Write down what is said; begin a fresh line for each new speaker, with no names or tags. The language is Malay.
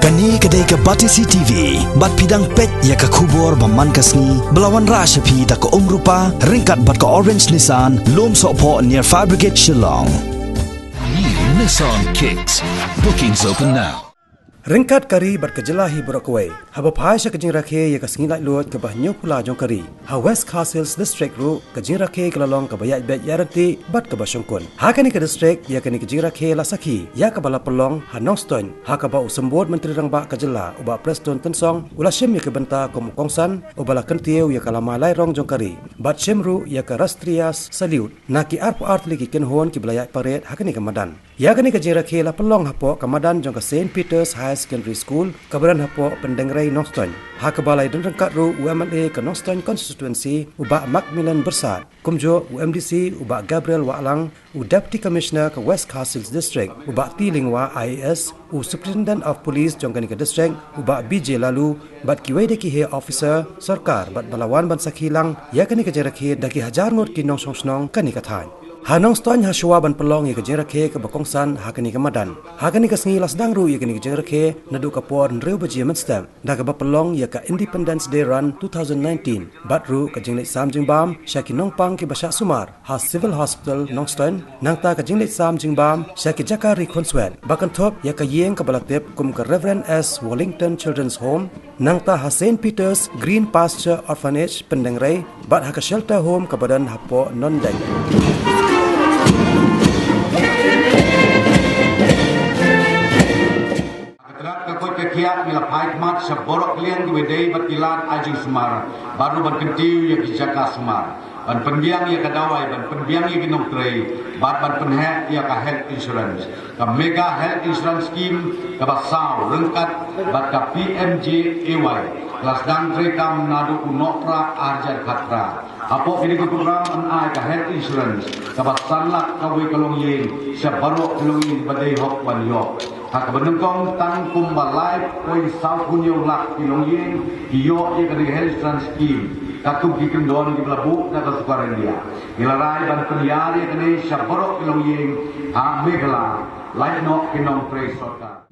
Kani kedai ke Batisi TV, bat pidang pet ya ke kubur baman kasni, belawan rasyapi tak ke rupa, ringkat bat ke Orange Nissan, lom sokpo near Fire Brigade Shillong.
New Nissan Kicks. Bookings open now.
Ringkat kari berkejelahi berakawai. Haba paisha kejing rakhe ya kasngi lai luat ke bahnya pula jong kari. Ha West Castles District ru kejing rakhe kelalong ke bayat bet yarati bat ke basongkun. Ha kani ke district ya kani kejing rakhe la sakhi ya ke bala pelong ha Northstone. Ha ke ba usembod menteri rangba kejela uba Preston Tensong ula syem ya ke benta kom kongsan ubala kentiu ya kalama lai rong jong kari. Bat syem ru ya ke Rastrias Salute. Na ki arp art lagi kenhon ki belayat paret ha kani ke madan. Ya kani kejing rakhe la pelong hapo ke madan jong ke St Peter's High Secondary School kabaran hapo pendengrai Northstone. Ha kebalai dan rengkat ru UMLA ke Northstone Constituency uba Macmillan Bersat. Kumjo UMDC uba Gabriel Walang u Deputy Commissioner ke West Castles District uba Tilingwa IAS u Superintendent of Police jongkani ke district uba BJ Lalu bat kiwai deki he officer sarkar bat balawan ban sakhilang ya kani ke jarakhe daki hajar ngot ki nong song kani kathan. Hanong ston ha shwa ban pelong ye ke jerakhe ke bakongsan ha kani ke madan. Ha kani ke sngi las dangru ye kani ke jerakhe nadu ka pon reu baji menstam. Da ke pelong ye ka Independence Day Run 2019. Batru ke jinglet sam jingbam syaki nongpang ke basha sumar ha Civil Hospital Nongston nangta ke jinglet sam jingbam syaki jakari konswet. Bakan top ye ka yeng ke balatep kum ke Reverend S Wellington Children's Home nangta ha St Peter's Green Pasture Orphanage Pendengrai bat ha ke shelter home ke badan hapo non-deng.
Kiat mila paik mat seborok liang di wedai batilan ajing semar baru ban kentiu ya kijaka semar ban penbiang ya kadawai ban penbiang ya ginong trei ban penhet ya ka health insurance ka mega health insurance scheme ka basau rengkat bat ka PMJ AY kelas dan trei kam nadu unopra arjar khatra apo kini program an ka health insurance ka basanlak ka we kalong yin seborok kalong yin badai hok ban yok hak benengkong tang kumbalai koi sau kunyo lak kilong yin iyo ye kani health insurance scheme katung ki kendon ki belabu na ka sukaran dia ilarai ban penyar ye kani saborok kilong yin ha megala lai no kinong pre sorka.